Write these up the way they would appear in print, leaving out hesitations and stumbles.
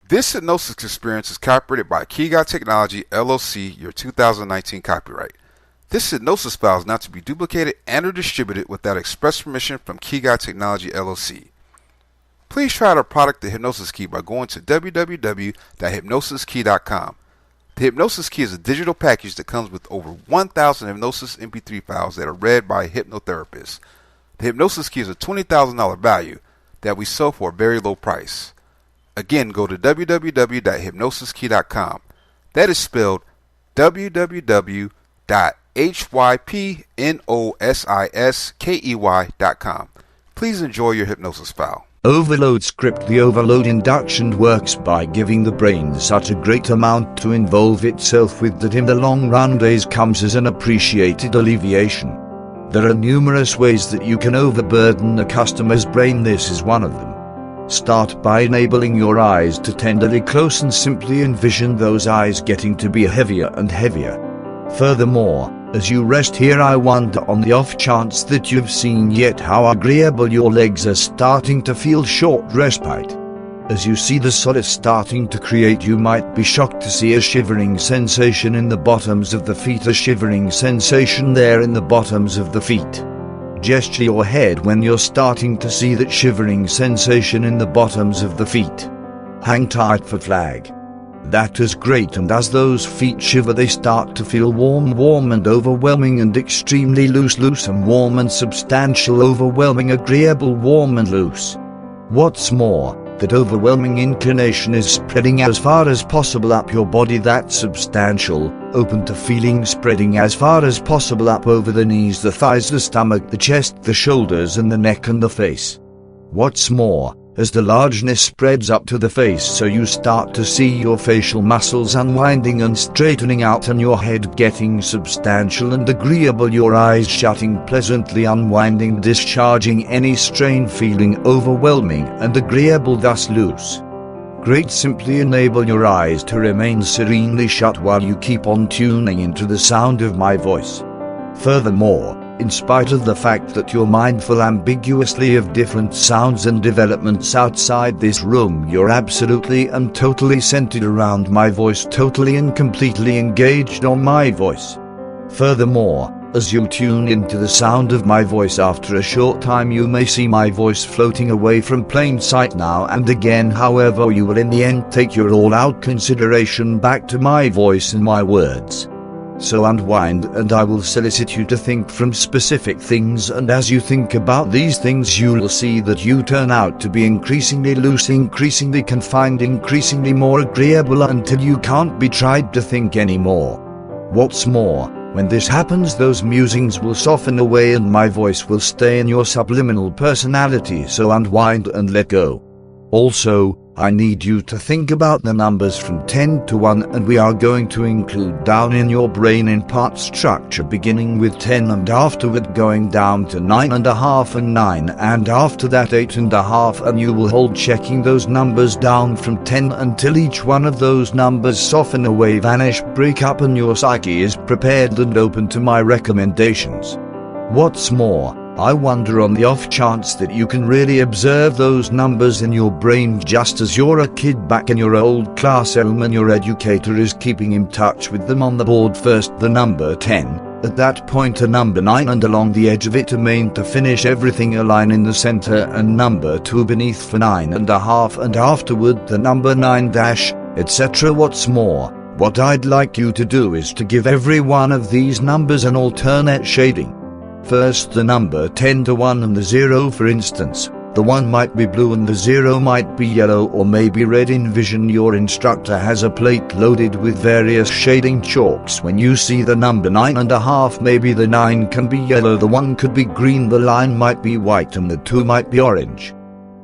This hypnosis experience is copyrighted by Key Guy Technology LLC, your 2019 copyright. This hypnosis file is not to be duplicated and or distributed without express permission from Key Guy Technology LLC. Please try out our product, the Hypnosis Key, by going to www.hypnosiskey.com. The Hypnosis Key is a digital package that comes with over 1,000 Hypnosis Mp3 files that are read by a hypnotherapist. The Hypnosis Key is a $20,000 value that we sell for a very low price. Again, go to www.hypnosiskey.com. That is spelled www.hypnosiskey.com. Please enjoy your hypnosis file. Overload script. The overload induction works by giving the brain such a great amount to involve itself with that in the long run days comes as an appreciated alleviation. There are numerous ways that you can overburden a customer's brain. This is one of them. Start by enabling your eyes to tenderly close and simply envision those eyes getting to be heavier and heavier. Furthermore, as you rest here, I wonder on the off chance that you've seen yet how agreeable your legs are starting to feel short respite. As you see the solace starting to create, you might be shocked to see a shivering sensation in the bottoms of the feet, a shivering sensation there in the bottoms of the feet. Gesture your head when you're starting to see that shivering sensation in the bottoms of the feet. Hang tight for flag. That is great, and as those feet shiver they start to feel warm and overwhelming and extremely loose and warm and substantial, overwhelming, agreeable, warm and loose. What's more, that overwhelming inclination is spreading as far as possible up your body, that substantial, open to feeling spreading as far as possible up over the knees, the thighs, the stomach, the chest, the shoulders and the neck and the face. What's more, as the largeness spreads up to the face, so you start to see your facial muscles unwinding and straightening out and your head getting substantial and agreeable, your eyes shutting pleasantly, unwinding, discharging any strain, feeling overwhelming and agreeable, thus loose. Great. Simply enable your eyes to remain serenely shut while you keep on tuning into the sound of my voice. Furthermore, in spite of the fact that you're mindful ambiguously of different sounds and developments outside this room, you're absolutely and totally centered around my voice, totally and completely engaged on my voice. Furthermore, as you tune into the sound of my voice, after a short time you may see my voice floating away from plain sight now and again. However, you will in the end take your all-out consideration back to my voice and my words. So unwind, and I will solicit you to think from specific things, and as you think about these things you will see that you turn out to be increasingly loose, increasingly confined, increasingly more agreeable, until you can't be tried to think anymore. What's more, when this happens, those musings will soften away and my voice will stay in your subliminal personality, so unwind and let go. Also, I need you to think about the numbers from 10 to 1, and we are going to include down in your brain in part structure, beginning with 10 and afterward going down to 9.5 and 9, and after that 8.5, and you will hold checking those numbers down from 10 until each one of those numbers soften away, vanish, break up, and your psyche is prepared and open to my recommendations. What's more, I wonder on the off chance that you can really observe those numbers in your brain just as you're a kid back in your old classroom and your educator is keeping in touch with them on the board. First the number 10, at that point a number 9, and along the edge of it a main to finish everything, a line in the center, and number 2 beneath for 9.5, and afterward the number 9 dash, etc. What's more, what I'd like you to do is to give every one of these numbers an alternate shading. First the number 10 to 1 and the 0, for instance. The 1 might be blue and the 0 might be yellow or maybe red. Envision your instructor has a plate loaded with various shading chalks. When you see the number 9.5, maybe the 9 can be yellow, the 1 could be green, the line might be white, and the 2 might be orange.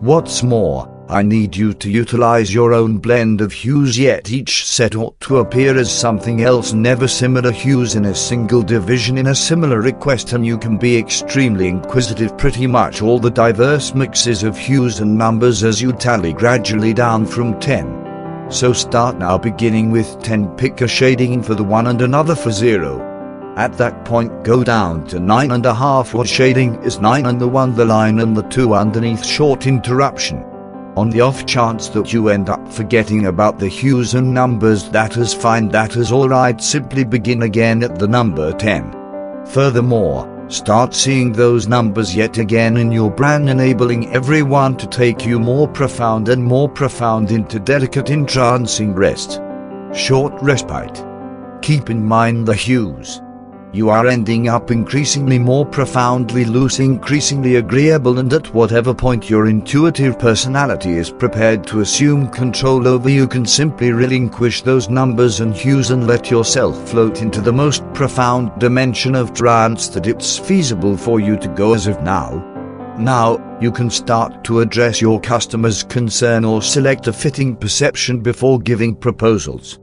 What's more, I need you to utilize your own blend of hues, yet each set ought to appear as something else, never similar hues in a single division in a similar request, and you can be extremely inquisitive pretty much all the diverse mixes of hues and numbers as you tally gradually down from 10. So start now, beginning with 10, pick a shading for the 1 and another for 0. At that point go down to 9.5, what shading is 9 and the 1 the line and the 2 underneath, short interruption. On the off chance that you end up forgetting about the hues and numbers, that is fine, that is alright, simply begin again at the number 10. Furthermore, start seeing those numbers yet again in your brain, enabling everyone to take you more profound into delicate entrancing rest. Short respite. Keep in mind the hues. You are ending up increasingly more profoundly loose, increasingly agreeable, and at whatever point your intuitive personality is prepared to assume control over, you can simply relinquish those numbers and hues and let yourself float into the most profound dimension of trance that it's feasible for you to go as of now. Now, you can start to address your customer's concern or select a fitting perception before giving proposals.